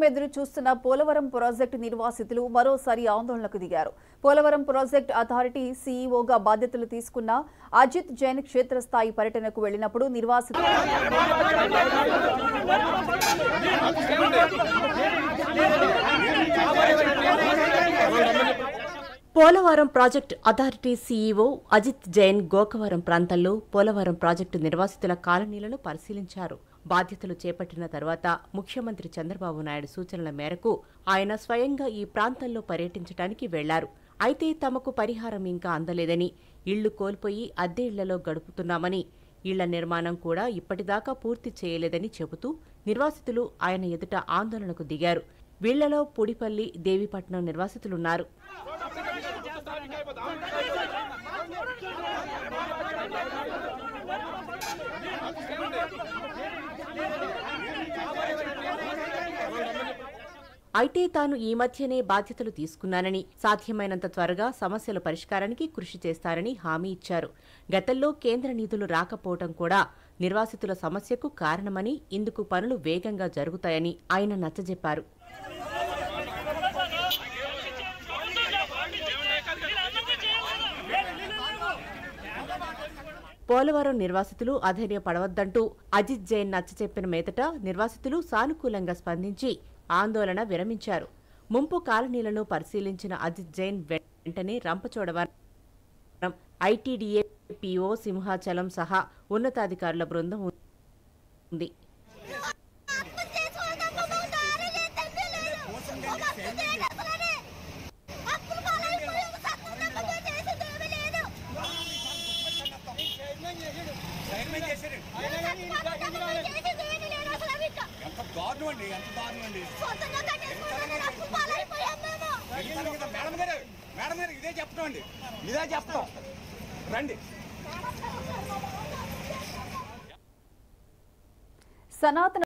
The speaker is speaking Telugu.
ఎదురు చూస్తున్న పోలవరం ప్రాజెక్టు నిర్వాసితులు మరోసారి ఆందోళనకు దిగారు. పోలవరం ప్రాజెక్టు అథారిటీ సీఈఓగా బాధ్యతలు తీసుకున్న అజిత్ జైన్ క్షేత్రస్థాయి పర్యటనకు వెళ్లినప్పుడు నిర్వాసితులు Polavaram project authority CEO Ajit Jain Gokavaram ప్రాంతంలో పోలవరం ప్రాజెక్టు నిర్వాసితుల కాలనీలను పరిశీలించారు. బాధ్యతలు చేపట్టిన తర్వాత ముఖ్యమంత్రి చంద్రబాబు నాయుడు సూచనల మేరకు ఆయన స్వయంగా ఈ ప్రాంతంలో పర్యటించడానికి వెళ్లారు. అయితే తమకు పరిహారం ఇంకా అందలేదని, ఇళ్లు కోల్పోయి అద్దె ఇళ్లలో గడుపుతున్నామని, ఇళ్ల నిర్మాణం కూడా ఇప్పటిదాకా పూర్తి చేయలేదని చెబుతూ నిర్వాసితులు ఆయన ఎదుట ఆందోళనకు దిగారు. వీళ్లలో పుడిపల్లి, దేవీపట్నం నిర్వాసితులున్నారు. అయితే తాను ఈ మధ్యనే బాధ్యతలు తీసుకున్నానని, సాధ్యమైనంత త్వరగా సమస్యల పరిష్కారానికి కృషి చేస్తారని హామీ ఇచ్చారు. గతంలో కేంద్ర నిధులు రాకపోవడం కూడా నిర్వాసితుల సమస్యకు కారణమని, ఇందుకు పనులు వేగంగా జరుగుతాయని ఆయన నచ్చజెప్పారు. పోలవరం నిర్వాసితులు అధైర్యపడవద్దంటూ అజిత్ జైన్ నచ్చచెప్పిన మీదట నిర్వాసితులు సానుకూలంగా స్పందించి ఆందోళన విరమించారు. ముంపు కాలనీలను పరిశీలించిన అజిత్ జైన్ వెంటనే రంపచోడవరం ఐటీడీఏ పీఓ సింహాచలం సహా ఉన్నతాధికారుల బృందం ఉంది. సనాతన